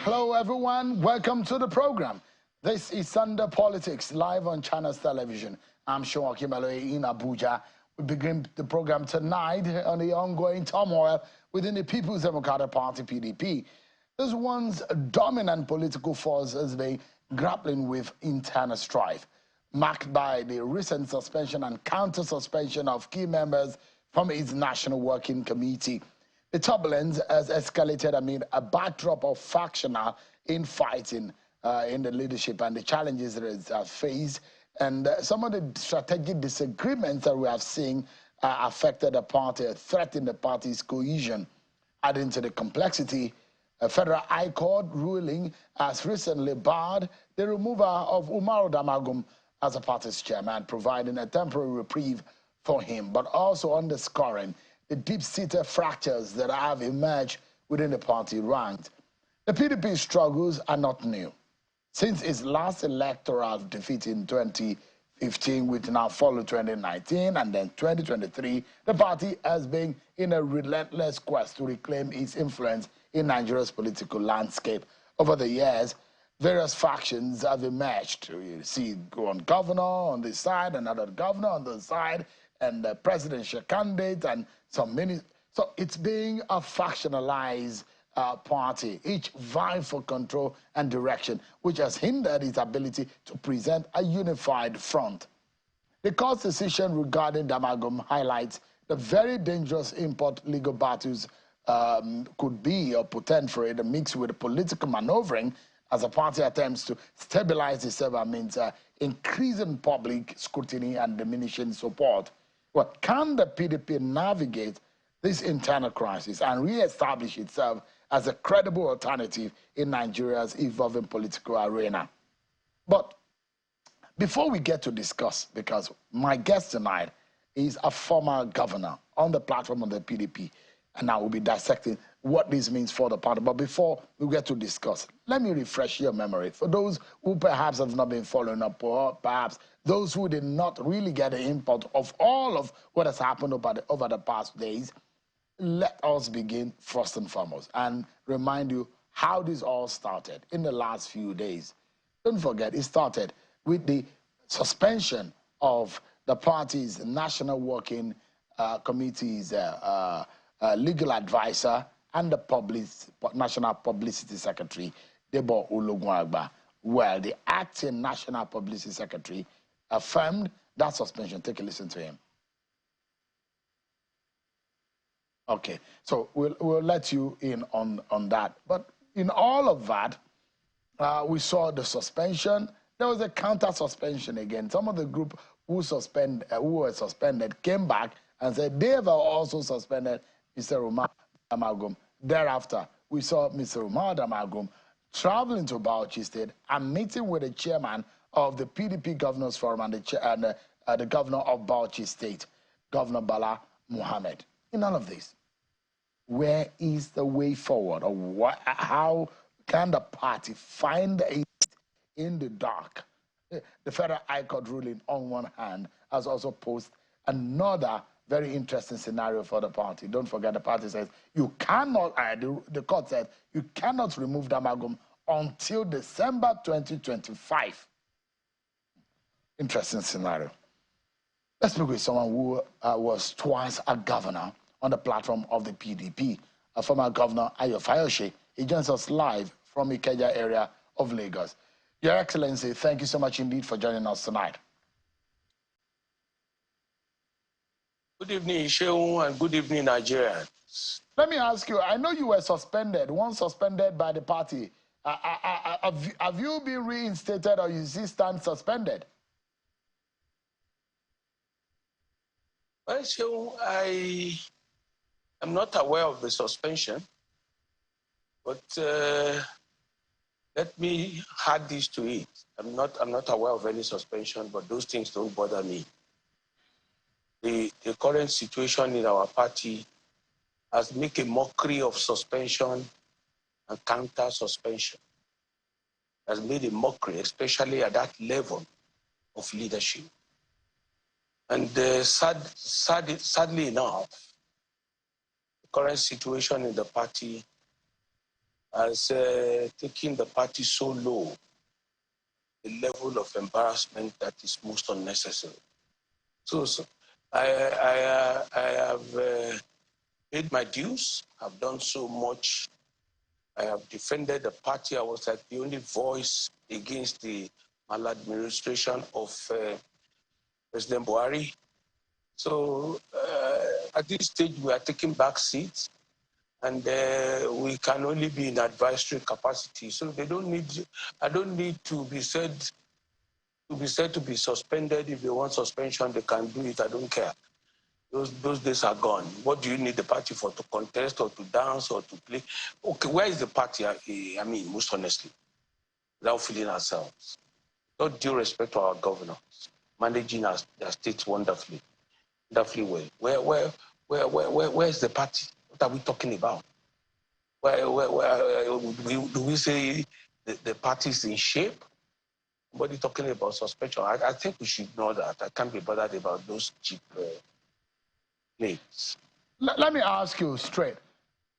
Hello, everyone. Welcome to the program. This is Sunday Politics, live on Channels Television. I'm Sean Kimaloe in Abuja. We begin the program tonight on the ongoing turmoil within the People's Democratic Party, PDP. This once dominant political force has been grappling with internal strife, marked by the recent suspension and counter-suspension of key members from its National Working Committee. The turbulence has escalated amid a backdrop of factional infighting in the leadership and the challenges that it has faced. And some of the strategic disagreements that we have seen affected the party, threatened the party's cohesion. Adding to the complexity, a federal high court ruling has recently barred the removal of Umaru Damagum as a party's chairman, providing a temporary reprieve for him, but also underscoring the deep-seated fractures that have emerged within the party ranks. The PDP struggles are not new. Since its last electoral defeat in 2015, which now followed 2019 and then 2023, the party has been in a relentless quest to reclaim its influence in Nigeria's political landscape. Over the years, various factions have emerged. You see one governor on this side, another governor on the side, and the presidential candidate, and so it's being a factionalized party, each vying for control and direction, which has hindered its ability to present a unified front. The court's decision regarding Damagum highlights the very dangerous import legal battles could be or potent for it, mixed with political maneuvering as a party attempts to stabilize itself amidst increasing public scrutiny and diminishing support. Well, can the PDP navigate this internal crisis and re-establish itself as a credible alternative in Nigeria's evolving political arena? But before we get to discuss, because my guest tonight is a former governor on the platform of the PDP, and I will be dissecting what this means for the party. But before we get to discuss, let me refresh your memory. For those who perhaps have not been following up, or perhaps those who did not really get the import of all of what has happened over the past days, let us begin first and foremost and remind you how this all started in the last few days. Don't forget, it started with the suspension of the party's National Working Committee's legal advisor and the National Publicity Secretary, Debo Ologunagba. Well, the acting National Publicity Secretary affirmed that suspension. Take a listen to him. Okay, so we'll let you in on that. But in all of that, we saw the suspension. There was a counter suspension again. Some of the group who were suspended came back and said they have also suspended Mr. Umaru Damagum. Thereafter, we saw Mr. Umaru Damagum traveling to Bauchi State and meeting with the chairman of the PDP Governors Forum and the governor of Bauchi State, Governor Bala Muhammad. In all of this, where is the way forward? Or how can the party find a in the dark? The Federal High Court ruling, on one hand, has also posed another very interesting scenario for the party. Don't forget, the party says you cannot, the court said, you cannot remove Damagum until December 2025. Interesting scenario. Let's speak with someone who was twice a governor on the platform of the PDP, a former governor, Fayose. He joins us live from Ikeja area of Lagos. Your Excellency, thank you so much indeed for joining us tonight. Good evening, Sheung, and good evening, Nigerians. Let me ask you, I know you were suspended, once suspended by the party. Have you been reinstated or you still stand suspended? Well, Sheung, I am not aware of the suspension, but let me add this to it. I'm not aware of any suspension, but those things don't bother me. The current situation in our party has made a mockery of suspension and counter-suspension. Has made a mockery, especially at that level of leadership. And sadly enough, the current situation in the party has taken the party so low, the level of embarrassment that is most unnecessary. So I have paid my dues. I've done so much. I have defended the party. I was like the only voice against the maladministration of President Buhari. So at this stage, we are taking back seats, and we can only be in advisory capacity. So they don't need. I don't need to be said to be suspended. If they want suspension, they can do it. I don't care. Those days are gone. What do you need the party for? To contest or to dance or to play? Okay, where is the party? I mean, most honestly, without feeling ourselves. With all due respect to our governors, managing their states wonderfully well. Where is the party? What are we talking about? Do we say the party is in shape? Nobody talking about suspension. I think we should know that. I can't be bothered about those cheap claims. Let me ask you straight.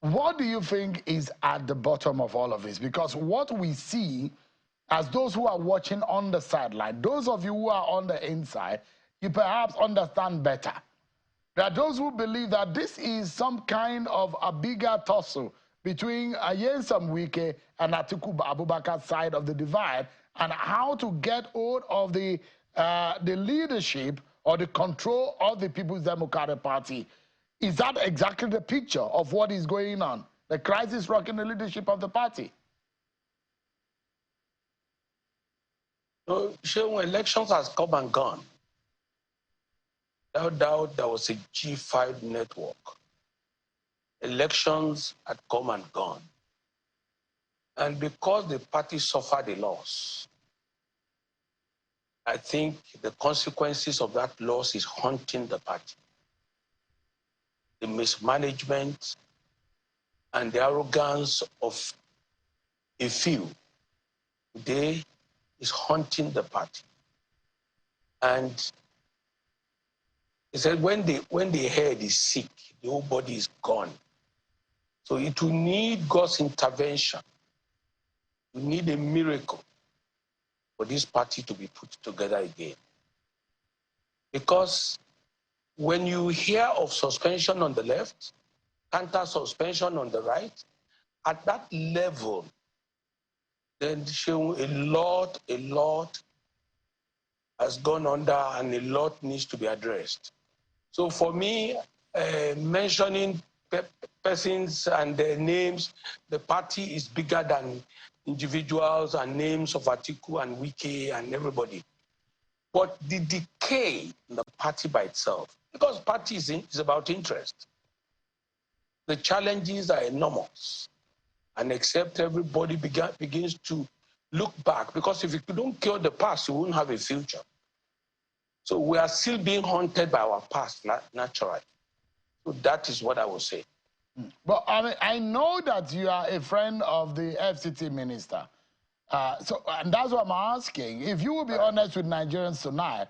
What do you think is at the bottom of all of this? Because what we see as those who are watching on the sideline, those of you who are on the inside, you perhaps understand better. There are those who believe that this is some kind of a bigger tussle between Nyesom Wike and Atiku Abubakar's side of the divide, and how to get hold of the leadership or the control of the People's Democratic Party. Is that exactly the picture of what is going on? The crisis rocking the leadership of the party? So, when elections has come and gone, no doubt there was a G5 network. Elections had come and gone. And because the party suffered a loss, I think the consequences of that loss is haunting the party. The mismanagement and the arrogance of a few today is haunting the party. And he said when the head is sick, the whole body is gone. So it will need God's intervention. We need a miracle for this party to be put together again. Because when you hear of suspension on the left, counter suspension on the right, at that level, then a lot has gone under and a lot needs to be addressed. So for me, mentioning persons and their names, the party is bigger than individuals and names of Atiku and Wike and everybody. But the decay in the party by itself, because party is about interest. The challenges are enormous. And except everybody begins to look back, because if you don't cure the past, you won't have a future. So we are still being haunted by our past, naturally. So that is what I will say. But I mean, I know that you are a friend of the FCT minister. And that's what I'm asking. If you will be honest with Nigerians tonight,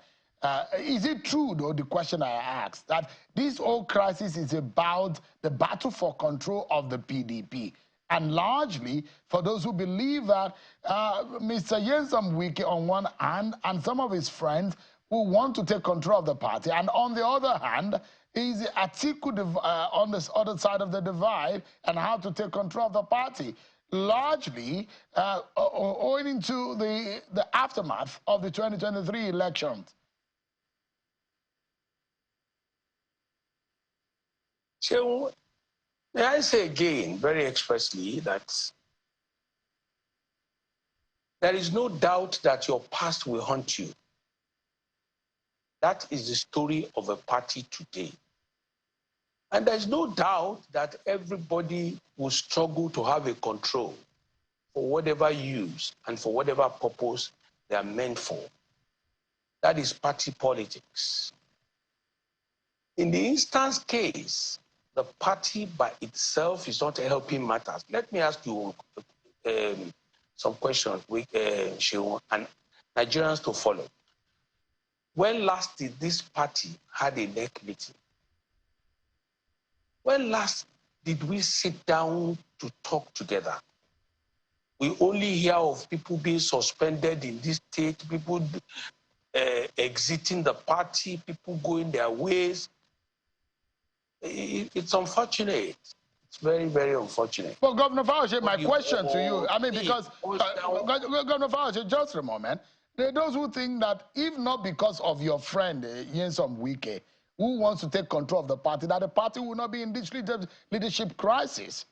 is it true, though, the question I asked, that this whole crisis is about the battle for control of the PDP? And largely, for those who believe that Mr. Nyesom Wike on one hand and some of his friends who want to take control of the party, and on the other hand, is Atiku on this other side of the divide and how to take control of the party, largely owing to the aftermath of the 2023 elections. So, may I say again, very expressly, that there is no doubt that your past will haunt you. That is the story of a party today. And there's no doubt that everybody will struggle to have a control for whatever use and for whatever purpose they are meant for. That is party politics. In the instance case, the party by itself is not helping matters. Let me ask you some questions, Sheon, and Nigerians to follow. When last did this party had a NEC meeting? When last did we sit down to talk together? We only hear of people being suspended in this state, people exiting the party, people going their ways. It's unfortunate. It's very, very unfortunate. Well, Governor Fayose, my question to you, I mean, because, Governor Fayose, just a moment, there are those who think that if not because of your friend, Nyesom Wike, who wants to take control of the party, that the party will not be in this leadership crisis.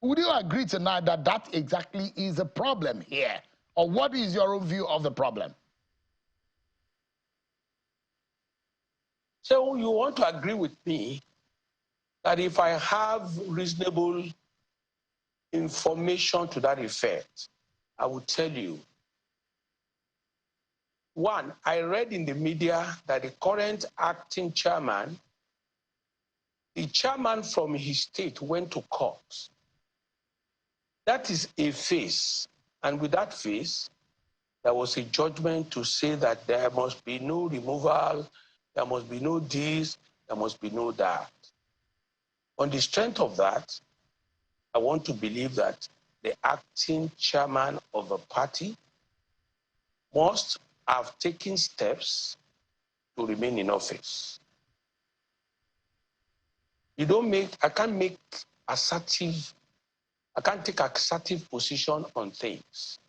Would you agree tonight that that exactly is the problem here? Or what is your own view of the problem? So you want to agree with me that if I have reasonable information to that effect, I will tell you. One, I read in the media that the current acting chairman, the chairman from his state went to court. That is a phase. And with that phase, there was a judgment to say that there must be no removal, there must be no this, there must be no that. On the strength of that, I want to believe that the acting chairman of the party must have taken steps to remain in office. I can't take assertive position on things,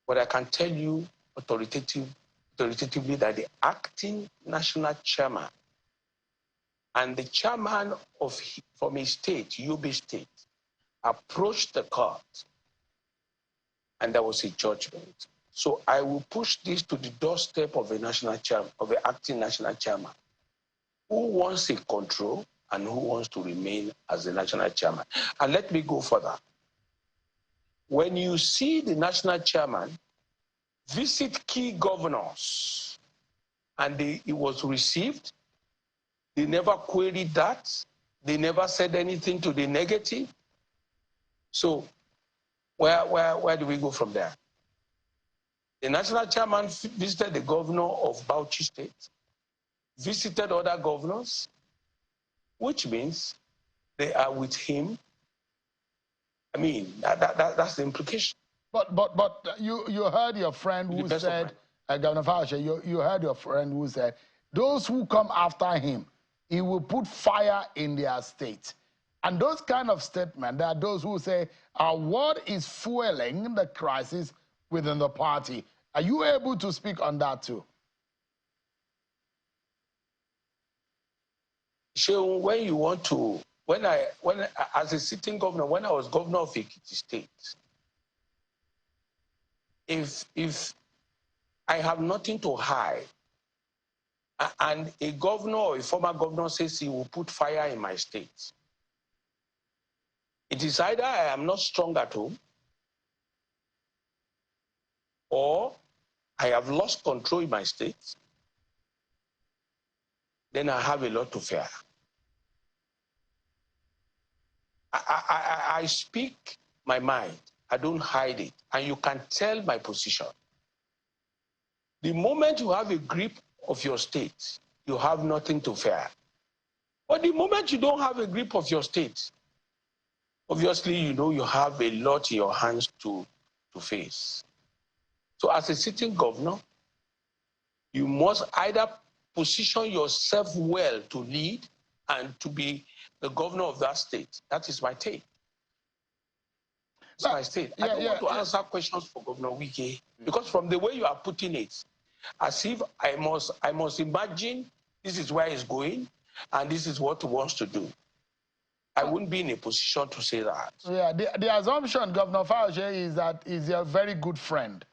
but I can tell you authoritatively that the acting national chairman and the chairman from a state, Yobe State, approached the court, and there was a judgment. So I will push this to the doorstep of the acting national chairman, who wants a control and who wants to remain as the national chairman. And let me go further. When you see the national chairman visit key governors and it was received, they never queried that, they never said anything to the negative. So where do we go from there? The national chairman visited the governor of Bauchi State, visited other governors, which means they are with him. I mean, that's the implication. But you heard your friend who said, Governor Fayose, you heard your friend who said, those who come after him, he will put fire in their state. And those kind of statements, there are those who say, what is fueling the crisis within the party? Are you able to speak on that too? So as a sitting governor, when I was governor of Ekiti State, if I have nothing to hide, and a governor or a former governor says he will put fire in my state, it is either I am not strong at home, or I have lost control in my state, then I have a lot to fear. I speak my mind. I don't hide it. And you can tell my position. The moment you have a grip of your state, you have nothing to fear. But the moment you don't have a grip of your state, obviously, you have a lot in your hands to face. So as a sitting governor, you must either position yourself well to lead and to be the governor of that state. That is my take. It's my state. I don't want to answer questions for Governor Wike, because from the way you are putting it, as if I must imagine this is where he's going and this is what he wants to do. I wouldn't be in a position to say that. Yeah, the assumption, Governor Fayose, is that he's a very good friend.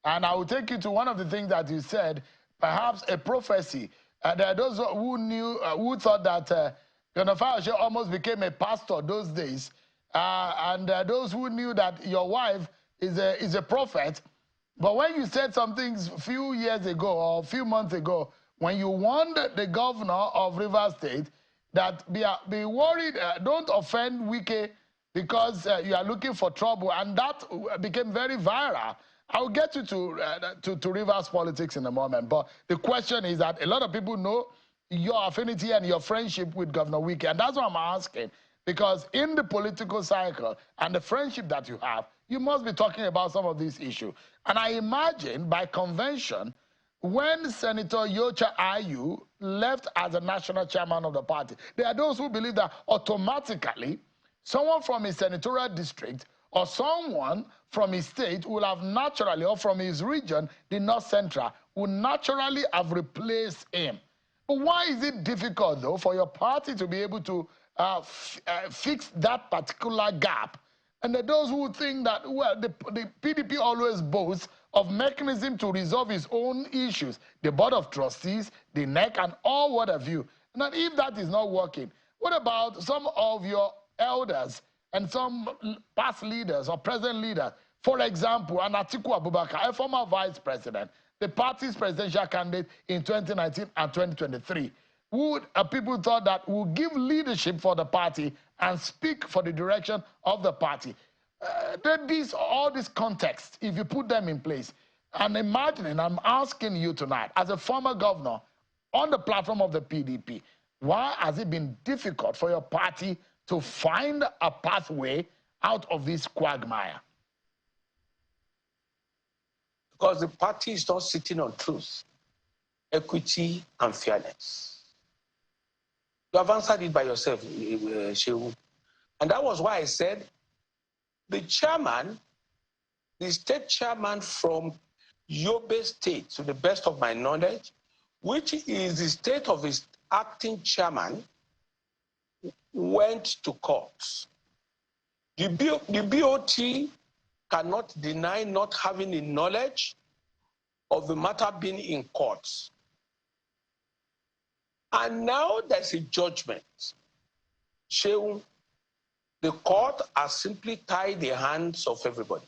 And I will take you to one of the things that you said, perhaps a prophecy. There are those who thought that Governor Fayose almost became a pastor those days. And those who knew that your wife is a prophet. But when you said some things a few years ago or a few months ago, when you warned the governor of Rivers State that be worried, don't offend Wike because you are looking for trouble, and that became very viral. I'll get you to Rivers politics in a moment, but the question is that a lot of people know your affinity and your friendship with Governor Wike, and that's what I'm asking. Because in the political cycle and the friendship that you have, you must be talking about some of these issues. And I imagine by convention, when Senator Yocha Ayu left as the national chairman of the party, there are those who believe that automatically someone from his senatorial district or someone from his state will have naturally, or from his region, the North Central, will naturally have replaced him. But why is it difficult, though, for your party to be able to fix that particular gap? And there are those who think that, well, the PDP always boasts of mechanism to resolve its own issues, the Board of Trustees, the NEC, and all what have you. And that if that is not working, what about some of your elders and some past leaders or present leaders? For example, an Atiku Abubakar, a former vice president, the party's presidential candidate in 2019 and 2023, who people thought that would give leadership for the party and speak for the direction of the party. All these contexts, if you put them in place, and imagining, I'm asking you tonight, as a former governor on the platform of the PDP, why has it been difficult for your party to find a pathway out of this quagmire? Because the party is not sitting on truth, equity, and fairness. You have answered it by yourself, Shehu. And that was why I said the chairman, the state chairman from Yobe State, to the best of my knowledge, which is the state of his acting chairman, went to court. The BOT cannot deny not having the knowledge of the matter being in courts. And now there's a judgment. Shehu, the court has simply tied the hands of everybody.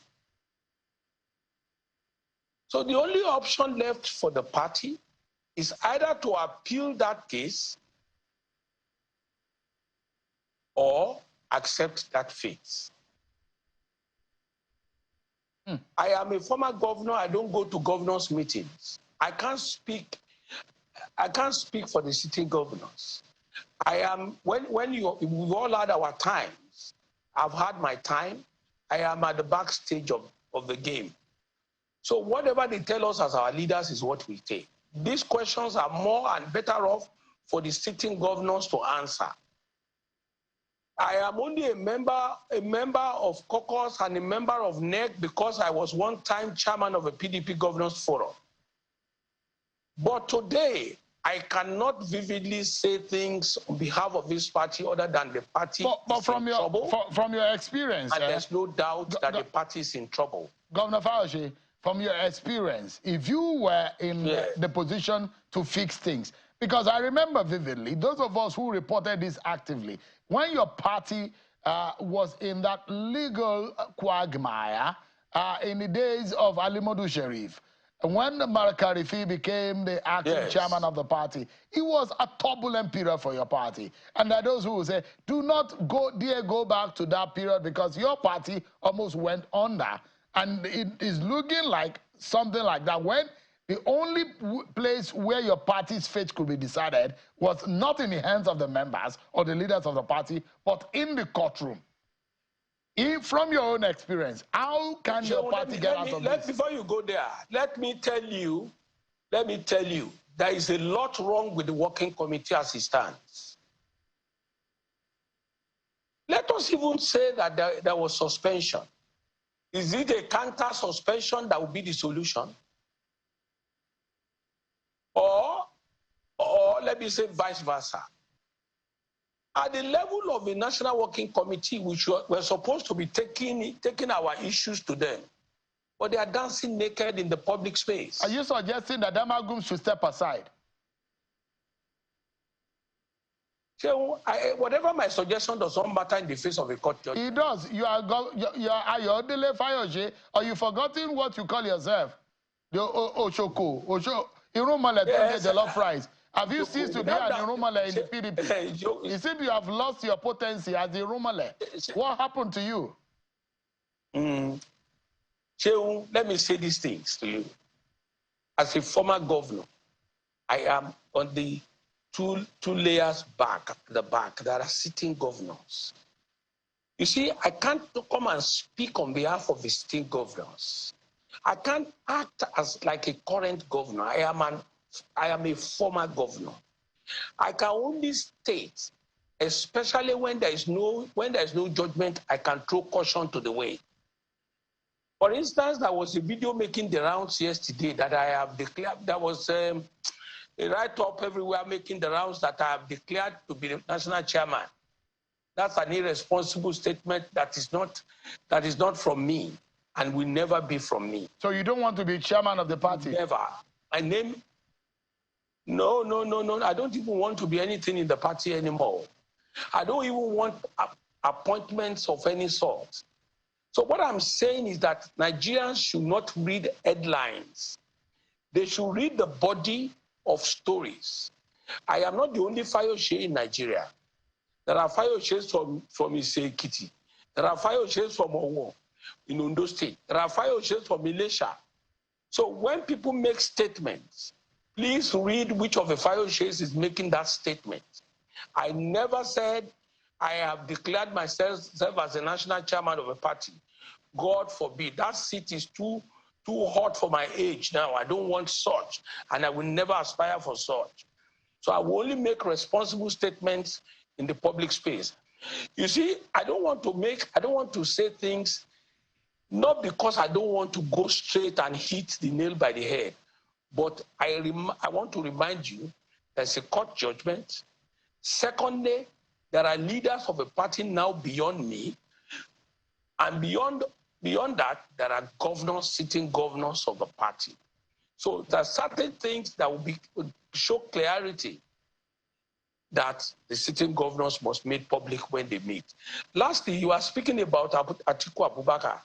So the only option left for the party is either to appeal that case or accept that fate. I am a former governor. I don't go to governors' meetings. I can't speak for the sitting governors. I am, we've all had our times. I've had my time. I am at the backstage of the game. So whatever they tell us as our leaders is what we take. These questions are more and better off for the sitting governors to answer. I am only a member of caucus and a member of NEC because I was one time chairman of a PDP governors forum. But today, I cannot vividly say things on behalf of this party other than the party is in trouble. From your experience, and there's no doubt that the party is in trouble. Governor Fayose, from your experience, if you were in the position to fix things, because I remember vividly, those of us who reported this actively, when your party was in that legal quagmire in the days of Ali Modu Sharif, when Marakarifi became the acting chairman of the party, it was a turbulent period for your party. And there are those who will say, do not go back to that period because your party almost went under. And it is looking like something like that when the only place where your party's fate could be decided was not in the hands of the members or the leaders of the party, but in the courtrum. From your own experience, how can your party get out of this? Before you go there, let me tell you, there is a lot wrong with the working committee as it stands. Let us even say that there was suspension. Is it a counter suspension that would be the solution? Or let me say vice versa. At the level of the National Working Committee, which we're supposed to be taking our issues to them, but they are dancing naked in the public space. Are you suggesting that Damagum should step aside? So, whatever my suggestion does not matter in the face of a court judgment. It does. You are Ayodele Fayose, or you've forgotten what you call yourself? The Oshoko, Irumale, the love prize. Have you ceased to be an Irumale in the PDP? It seems you have lost your potency as the Irumale. What happened to you? Shehu, let me say these things to you. As a former governor, I am on the two layers back, at the back. There are sitting governors. You see, I can't come and speak on behalf of the state governors. I can't act as like a current governor. I am a former governor. I can only state, especially when there is no judgment, I can throw caution to the wind. For instance, there was a video making the rounds yesterday that I have declared. There was a write-up everywhere making the rounds that I have declared to be the national chairman. That's an irresponsible statement that is not from me and will never be from me. So you don't want to be chairman of the party? Never. My name, no. I don't even want to be anything in the party anymore. I don't even want appointments of any sort. So what I'm saying is that Nigerians should not read headlines. They should read the body of stories. I am not the only Fayose in Nigeria. There are Fayoses from Ise-Ekiti. There are Fayoses from Owo in Ondo State. There are Fayoses from Ilesha. So when people make statements, please read which of the Fayoses is making that statement. I never said I have declared myself as a national chairman of a party. God forbid. That seat is too hot for my age now. I don't want such, and I will never aspire for such. So I will only make responsible statements in the public space. You see, I don't want to say things, not because I don't want to go straight and hit the nail by the head, but I want to remind you there's a court judgment. Secondly, there are leaders of a party now beyond me, and beyond that, there are governors, sitting governors of the party. So there are certain things that will show clarity that the sitting governors must make public when they meet. Lastly, you are speaking about Atiku Abubakar.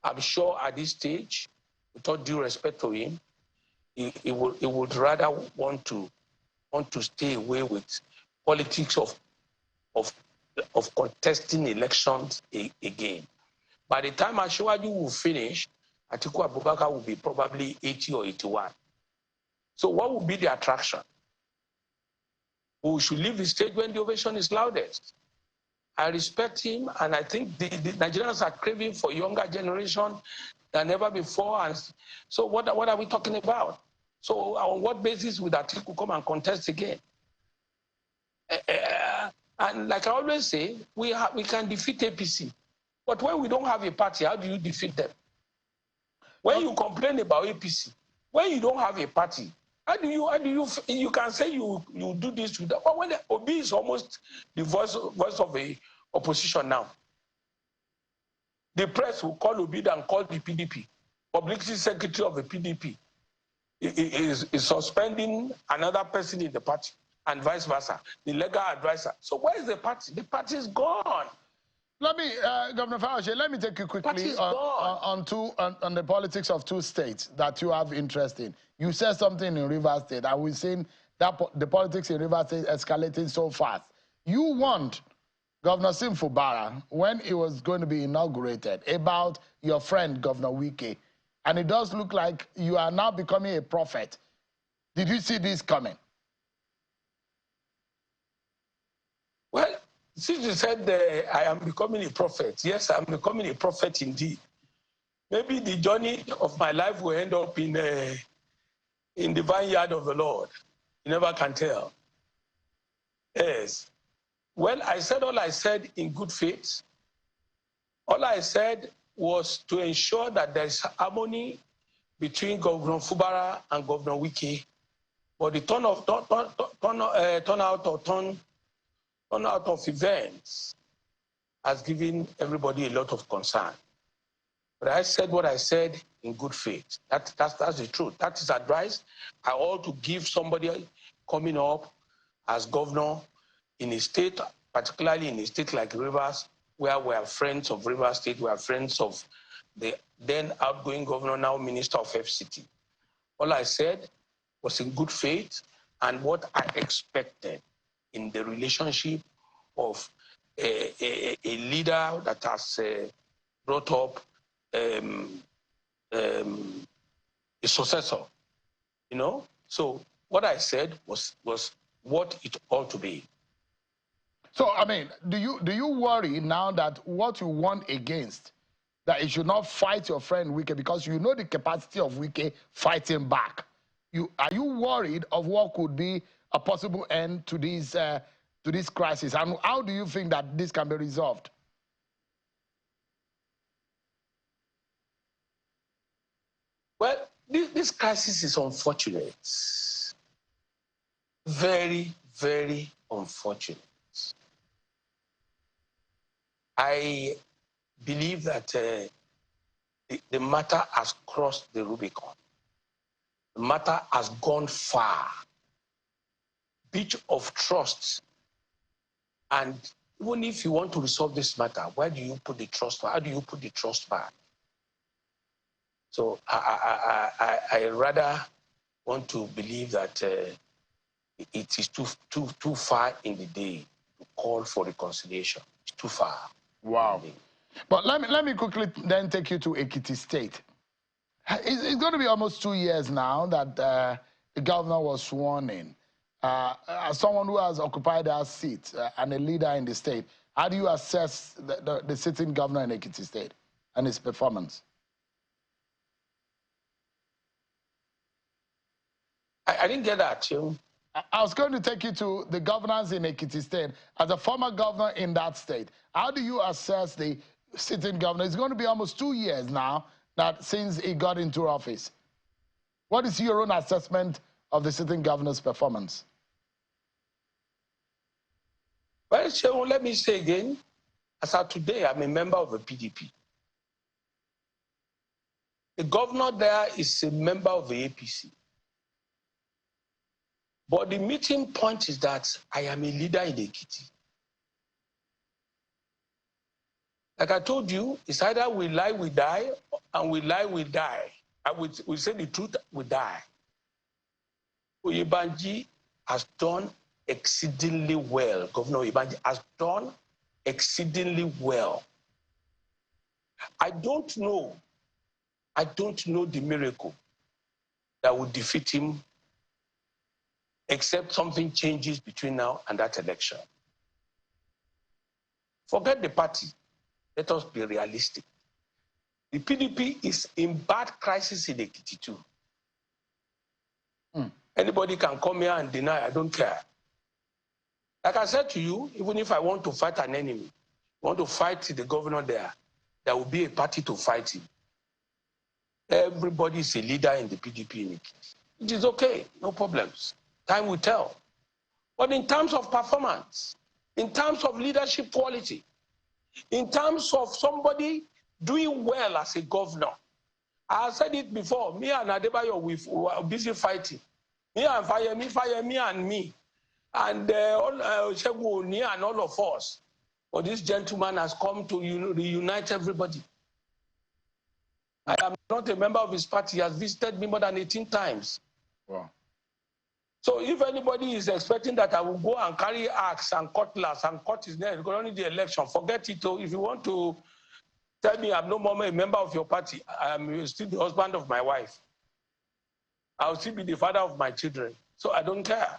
I'm sure at this stage, with all due respect to him, he would rather want to stay away with politics of contesting elections again. By the time Ashwaju will finish, Atiku Abubakar will be probably 80 or 81. So what will be the attraction? We should leave the stage when the ovation is loudest. I respect him, and I think the Nigerians are craving for younger generation than ever before. And so what are we talking about? So on what basis would Atiku come and contest again? And like I always say, we can defeat APC. But when we don't have a party, how do you defeat them? When you complain about APC, when you don't have a party, how do you can say you do this with that? But when Obi is almost the voice of the opposition now, the press will call Obi and call the PDP. Publicity secretary of the PDP is suspending another person in the party, and vice versa, the legal advisor. So where is the party? The party is gone. Let me, Governor Fayose, let me take you quickly on the politics of two states that you have interest in. You said something in Rivers State, and we've seen that the politics in Rivers State escalating so fast. You warned Governor Sim Fubara, when it was going to be inaugurated, about your friend, Governor Wike. And it does look like you are now becoming a prophet. Did you see this coming? Well, since you said I am becoming a prophet, yes, I'm becoming a prophet indeed. Maybe the journey of my life will end up in the vineyard of the Lord. You never can tell. Yes. Well, I said all I said in good faith. All I said was to ensure that there's harmony between Governor Fubara and Governor Wike. But the turnout of events has given everybody a lot of concern. But I said what I said in good faith. That's the truth. That is advice I ought to give somebody coming up as governor in a state, particularly in a state like Rivers, where we are friends of Rivers State, we are friends of the then outgoing governor, now Minister of FCT. All I said was in good faith and what I expected in the relationship of a leader that has brought up a successor, you know? So what I said was what it ought to be. So, I mean, do you worry now that what you want against, that you should not fight your friend Wike because you know the capacity of Wike fighting back? Are you worried of what could be a possible end to this crisis? And how do you think that this can be resolved? Well, this crisis is unfortunate. Very, very unfortunate. I believe that the matter has crossed the Rubicon. The matter has gone far. Breach of trust. And even if you want to resolve this matter, where do you put the trust? How do you put the trust back? So I rather want to believe that it is too far in the day to call for reconciliation. It's too far. Wow. But let me quickly then take you to Ekiti State. It's going to be almost 2 years now that the governor was sworn in. As someone who has occupied that seat and a leader in the state, how do you assess the sitting governor in Ekiti State and his performance? I didn't get that, you. I was going to take you to the governors in Ekiti State. As a former governor in that state, how do you assess the sitting governor? It's going to be almost 2 years now that since he got into office. What is your own assessment of the sitting governor's performance? Well, so let me say again, as of today, I'm a member of the PDP. The governor there is a member of the APC. But the meeting point is that I am a leader in Ekiti. Like I told you, it's either we lie, we die, and we lie, we die. And we say the truth, we die. Oyebanji has done exceedingly well. Governor Oyebanji has done exceedingly well. I don't know the miracle that would defeat him except something changes between now and that election. Forget the party. Let us be realistic. The PDP is in bad crisis in Ekiti too. Anybody can come here and deny, I don't care. Like I said to you, even if I want to fight an enemy, want to fight the governor there will be a party to fight him. Everybody is a leader in the PDP in Ekiti. It is okay, no problems. Time will tell. But in terms of performance, in terms of leadership quality, in terms of somebody doing well as a governor, I said it before, me and Adebayo, we were busy fighting. Me and Fayemi and me, and Shegu and all of us. But this gentleman has come to reunite everybody. I am not a member of his party. He has visited me more than 18 times. Wow. So if anybody is expecting that I will go and carry axe and cutlass and cut his neck because only the election, forget it. If you want to tell me I'm no more a member of your party, I am still the husband of my wife. I will still be the father of my children. So I don't care.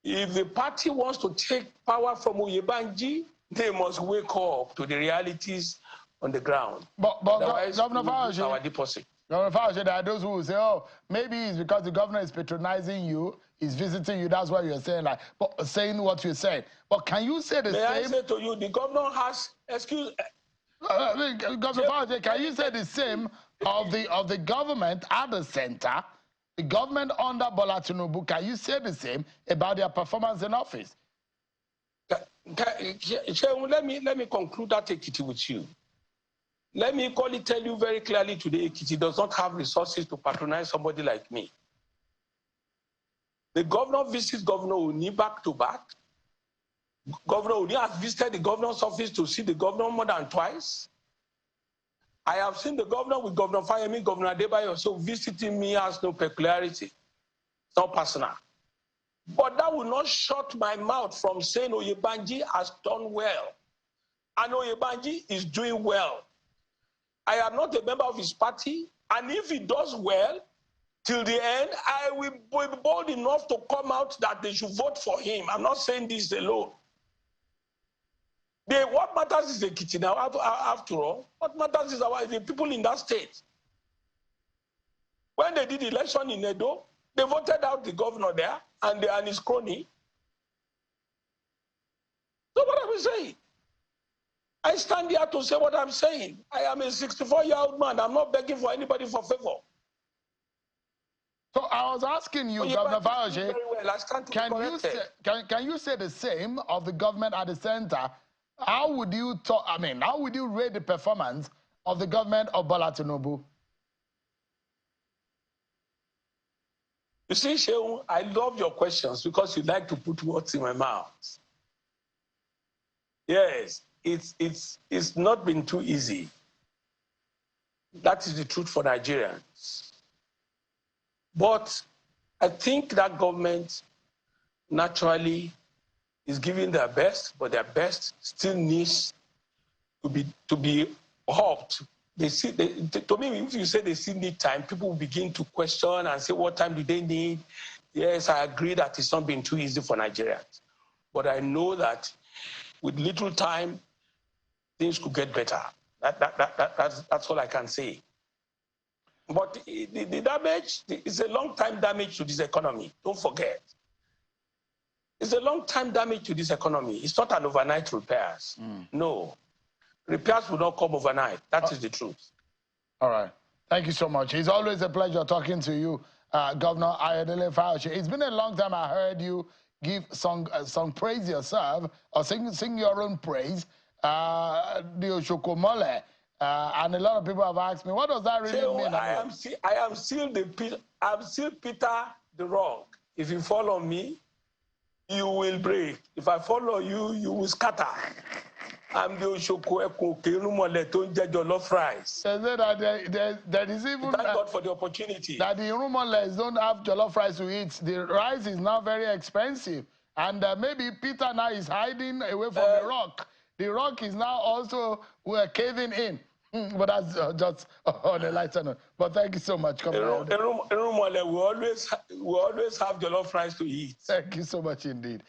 If the party wants to take power from Oyebanji, they must wake up to the realities on the ground. But otherwise, Governor we will lose Fayose, our deposit. Governor Fayose, there are those who will say, oh, maybe it's because the governor is patronizing you, he's visiting you, that's why you're saying saying what you're saying. But can you say the same? May I say to you, the governor has, Governor Fayose, can you say the same of the government at the center, the government under Bola Tinubu? Can you say the same about their performance in office? Let me conclude that Ekiti with you. Let me tell you very clearly today, Ekiti does not have resources to patronize somebody like me. The governor visits Governor Oni back to back. Governor Oni has visited the governor's office to see the governor more than twice. I have seen the governor with Governor Fayemi, Governor Adebayo, so visiting me has no peculiarity. It's not personal. But that will not shut my mouth from saying Oyebanji has done well. And Oyebanji is doing well. I am not a member of his party, and if he does well, till the end, I will be bold enough to come out that they should vote for him. I'm not saying this alone. What matters is the kitchen now, after all. What matters is the people in that state. When they did the election in Edo, they voted out the governor there and his crony. So what are we saying? I stand here to say what I'm saying. I am a 64-year-old man. I'm not begging for anybody for favor. So I was asking you, Governor Fayose, can you say the same of the government at the center? How would you talk? I mean, how would you rate the performance of the government of Bola Tinubu? You see, Shehu, I love your questions because you like to put words in my mouth. Yes, it's not been too easy. That is the truth for Nigerians. But I think that government naturally is giving their best, but their best still needs to be upped. To me, if you say they still need time, people will begin to question and say, what time do they need? Yes, I agree that it's not been too easy for Nigerians. But I know that with little time, things could get better. That's all I can say. But the damage is a long-time damage to this economy. Don't forget. It's a long-time damage to this economy. It's not an overnight repairs. No. Repairs will not come overnight. That is the truth. All right. Thank you so much. It's always a pleasure talking to you, Governor Ayodele Fayose. It's been a long time I heard you give some praise yourself or sing your own praise. The Oshokomole. And a lot of people have asked me, what does that really mean? I am still Peter the Rock. If you follow me, you will break. If I follow you, you will scatter. I'm the Oshoko Eko Kerumole Tonje Jollof Rice. They say that there is even... Thank God for the opportunity. That the Irumoles don't have jollof rice to eat. The rice is now very expensive. And maybe Peter now is hiding away from the rock. The rock is now also caving in. But that's just on a lighter note. But thank you so much. Irumole, we always have jollof rice to eat. Thank you so much indeed.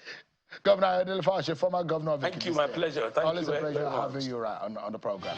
Governor Ayodele Fayose, former governor of Thank you, my pleasure. Thank Always you a pleasure very much. having you on the program.